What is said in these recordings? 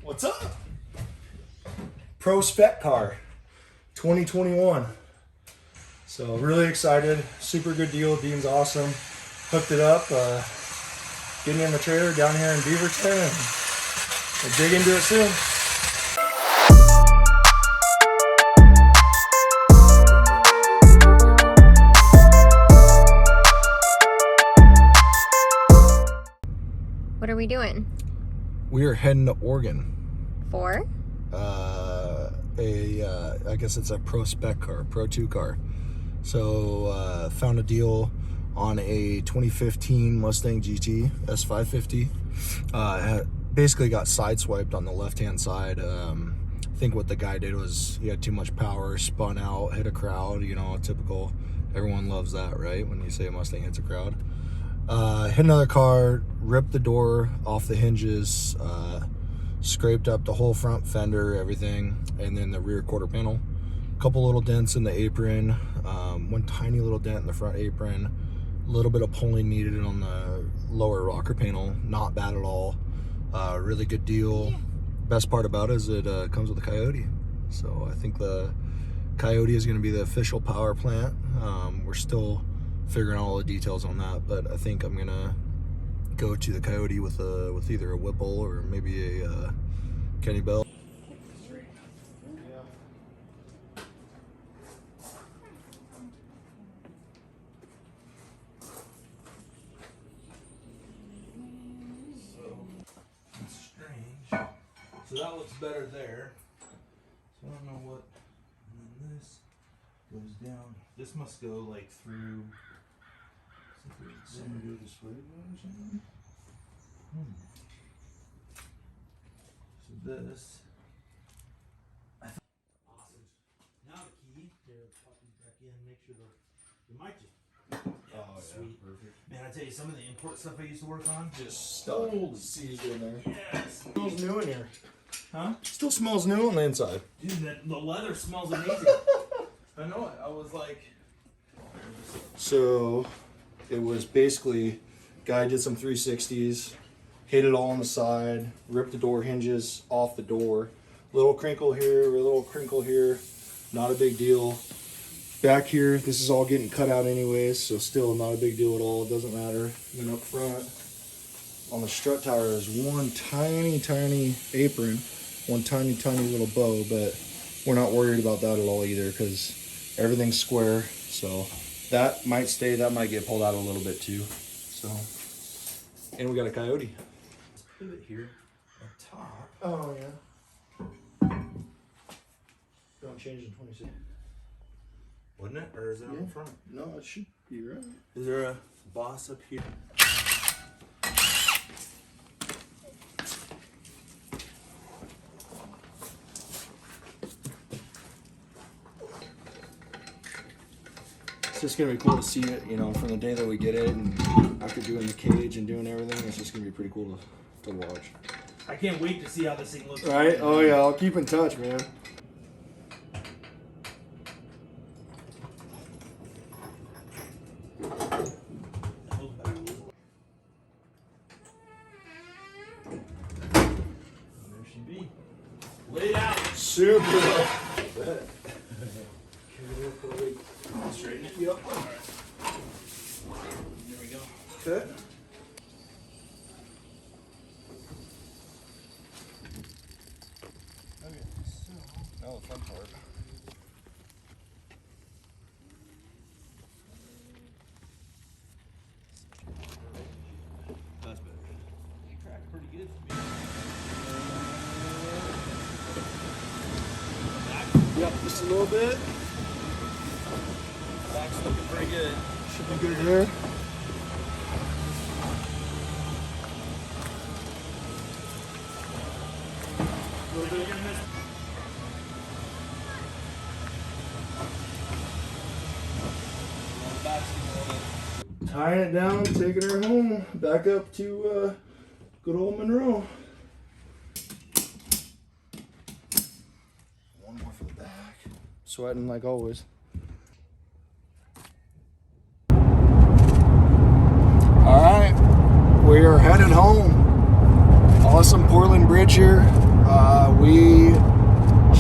What's up? ProSpec car, 2021. So really excited. Super good deal. Dean's awesome. Hooked it up. Getting in the trailer down here in Beaverton, and we'll dig into it soon. What are we doing? We are heading to Oregon. For? I guess it's a ProSpec car, Pro 2 car. So found a deal on a 2015 Mustang GT S550. Basically got sideswiped on the left-hand side. I think what the guy did was he had too much power, spun out, hit a crowd. You know, typical. Everyone loves that, right? When you say a Mustang hits a crowd. Hit another car, ripped the door off the hinges, scraped up the whole front fender, everything, and then the rear quarter panel. A couple little dents in the apron, one tiny little dent in the front apron, a little bit of pulling needed on the lower rocker panel. Not bad at all. Really good deal. Best part about it is it comes with a Coyote. So I think the Coyote is going to be the official power plant. We're still figuring out all the details on that, but I think I'm gonna go to the Coyote with either a Whipple or maybe a Kenny Bell. So that looks better there. So I don't know what. And then this goes down. This must go like through. Do this way or something. So this. Awesome. Now the key. Here, pop these back in. Make sure the mic just. Oh, sweet. Yeah, perfect. Man, I tell you, some of the import stuff I used to work on just stuck. Seized in there. Yes. Smells new in here. Huh? Still smells new on the inside. Dude, the leather smells amazing. I know it. I was like. So it was basically, guy did some 360s, hit it all on the side, ripped the door hinges off the door. Little crinkle here, a little crinkle here. Not a big deal. Back here, this is all getting cut out anyways, so still not a big deal at all. It doesn't matter. Then up front, on the strut tower is one tiny apron, one tiny little bow, but we're not worried about that at all either because everything's square. So that might stay, that might get pulled out a little bit too. So, and we got a Coyote. Let's pivot here on top. Oh yeah. Don't change in 26. Wouldn't it? Or is it on the front? No, it should be right. Is there a boss up here? It's just gonna be cool to see it, you know, from the day that we get it, and after doing the cage and doing everything, it's just gonna be pretty cool to watch. I can't wait to see how this thing looks. Right? Oh yeah, I'll keep in touch, man. There she be. Laid out. Super. Straighten it. Yep. All right. There we go. Okay. Okay. So now the fun part. That's better. You cracked pretty good for me. Yep, just a little bit. Back's looking pretty good. Should be good here. Tying it down, taking her home, back up to good old Monroe. One more for the back. Sweating like always. All right, we are headed home. Awesome Portland Bridge here. We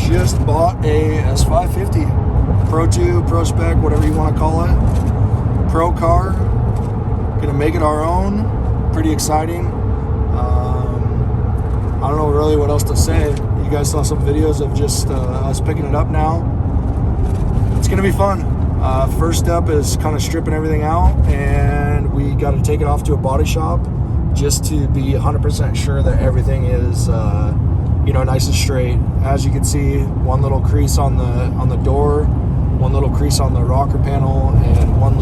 just bought a S550 Pro 2, ProSpec, whatever you want to call it. Pro car. Gonna make it our own. Pretty exciting. I don't know really what else to say. You guys saw some videos of just us picking it up now. It's gonna be fun. First step is kind of stripping everything out, and we got to take it off to a body shop just to be 100% sure that everything is nice and straight. As you can see, one little crease on the door, one little crease on the rocker panel, and one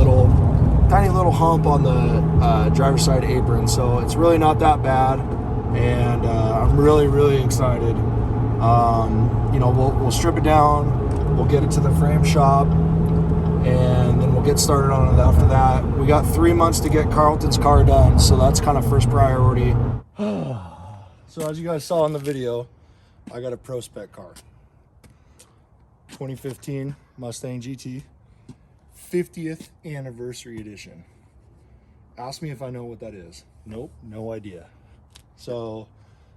tiny little hump on the driver's side apron. So it's really not that bad, and I'm really excited. We'll strip it down, we'll get it to the frame shop, and then we'll get started on it after that. We got 3 months to get Carlton's car done, so that's kind of first priority. So as you guys saw in the video, I got a ProSpec car. 2015 Mustang GT, 50th anniversary edition. Ask me if I know what that is. Nope, no idea. So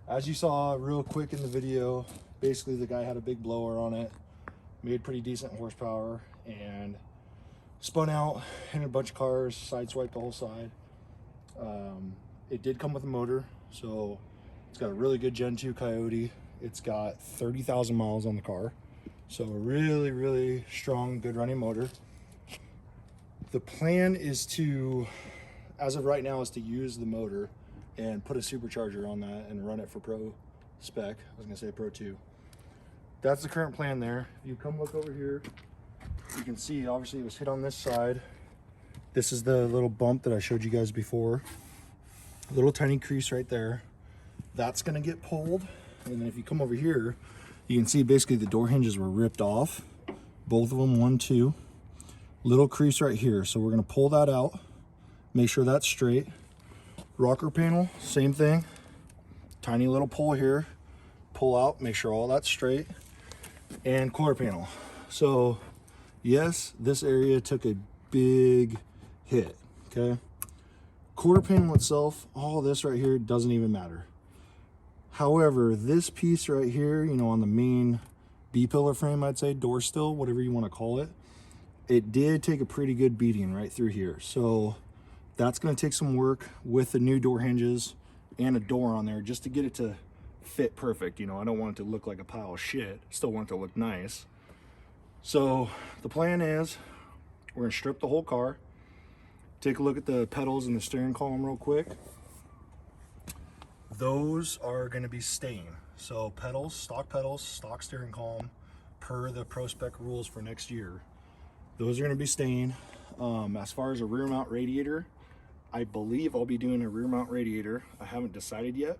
as you saw real quick in the video, basically the guy had a big blower on it, made pretty decent horsepower, and spun out, hit a bunch of cars, sideswiped the whole side. It did come with a motor, so it's got a really good Gen 2 Coyote. It's got 30,000 miles on the car, so a really strong, good running motor. The plan is to, as of right now, is to use the motor and put a supercharger on that and run it for ProSpec. I was gonna say Pro 2. That's the current plan there. If you come look over here, you can see obviously it was hit on this side. This is the little bump that I showed you guys before. A little tiny crease right there. That's gonna get pulled. And then if you come over here, you can see basically the door hinges were ripped off. Both of them, 1, 2. Little crease right here. So we're gonna pull that out, make sure that's straight. Rocker panel, same thing. Tiny little pull here, pull out, make sure all that's straight. And quarter panel. So yes, this area took a big hit, okay? Quarter panel itself, all this right here doesn't even matter. However, this piece right here, on the main B-pillar frame, I'd say, door still, whatever you want to call it, it did take a pretty good beating right through here. So that's going to take some work with the new door hinges and a door on there just to get it to fit perfect. I don't want it to look like a pile of shit. Still want it to look nice. So the plan is we're going to strip the whole car, take a look at the pedals and the steering column real quick. Those are going to be staying. So pedals, stock steering column, per the ProSpec rules for next year. Those are going to be staying. As far as a rear mount radiator, I believe I'll be doing a rear mount radiator. I haven't decided yet,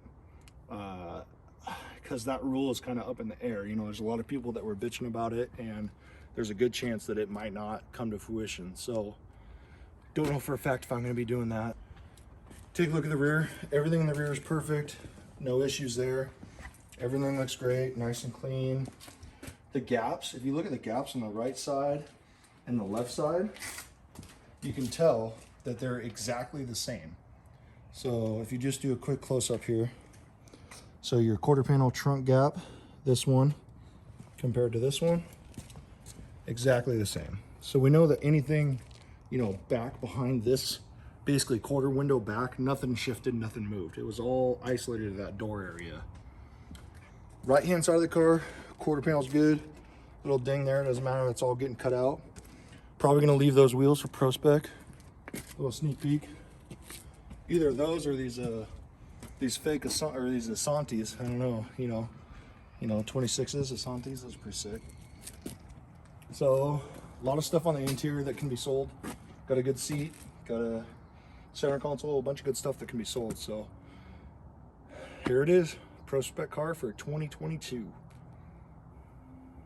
because that rule is kind of up in the air. There's a lot of people that were bitching about it, and there's a good chance that it might not come to fruition. So don't know for a fact if I'm going to be doing that. Take a look at the rear. Everything in the rear is perfect. No issues there. Everything looks great, nice and clean. The gaps, if you look at the gaps on the right side and the left side, you can tell that they're exactly the same. So if you just do a quick close-up here, so your quarter panel trunk gap, this one compared to this one, exactly the same. So we know that anything, back behind this, basically quarter window back, nothing shifted, nothing moved. It was all isolated to that door area. Right hand side of the car, quarter panel's good. Little ding there, doesn't matter, it's all getting cut out. Probably gonna leave those wheels for ProSpec. Little sneak peek. Either of those or these fake these Asantis. I don't know, 26s Asantis. Those are pretty sick. So a lot of stuff on the interior that can be sold. Got a good seat, got a center console, a bunch of good stuff that can be sold. So here it is, ProSpec car for 2022.